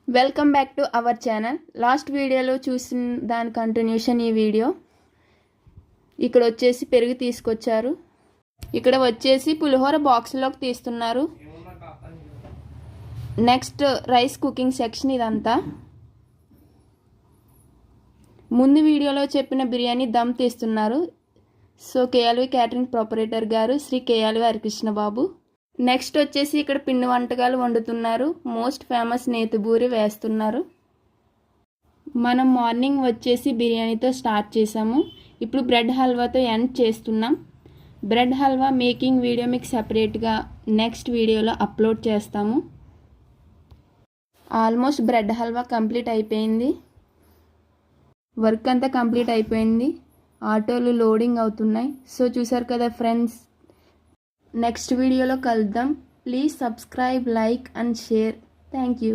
Welcome back to our channel. Last వీడియోలో చూసిన దాని కంటిన్యూషన్ ఈ వీడియో. ఇక్కడ వచ్చేసి పెరుగు తీసుకొచ్చారు. ఇక్కడ వచ్చేసి పులిహోర బాక్స్లోకి తీస్తున్నారు. నెక్స్ట్ రైస్ కుకింగ్ సెక్షన్ ఇదంతా. ముందు వీడియోలో చెప్పిన బిర్యానీ దమ్ తీస్తున్నారు. సో కేఎల్వి క్యాటరింగ్ ప్రొపరేటర్ గారు శ్రీ కేఎల్వి హరికృష్ణ బాబు. నెక్స్ట్ వచ్చేసి ఇక్కడ పిండి వంటకాలు వండుతున్నారు. మోస్ట్ ఫేమస్ నేతిబూరి వేస్తున్నారు. మనం మార్నింగ్ వచ్చేసి బిర్యానీతో స్టార్ట్ చేసాము. ఇప్పుడు బ్రెడ్ హల్వాతో ఎండ్ చేస్తున్నాం. బ్రెడ్ హల్వా మేకింగ్ వీడియో మీకు సపరేట్గా నెక్స్ట్ వీడియోలో అప్లోడ్ చేస్తాము. ఆల్మోస్ట్ బ్రెడ్ హల్వా కంప్లీట్ అయిపోయింది. వర్క్ అంతా కంప్లీట్ అయిపోయింది. ఆటోలు లోడింగ్ అవుతున్నాయి. సో చూసారు కదా ఫ్రెండ్స్, నెక్స్ట్ వీడియోలో కలుద్దాం. Please subscribe, like and share. Thank you.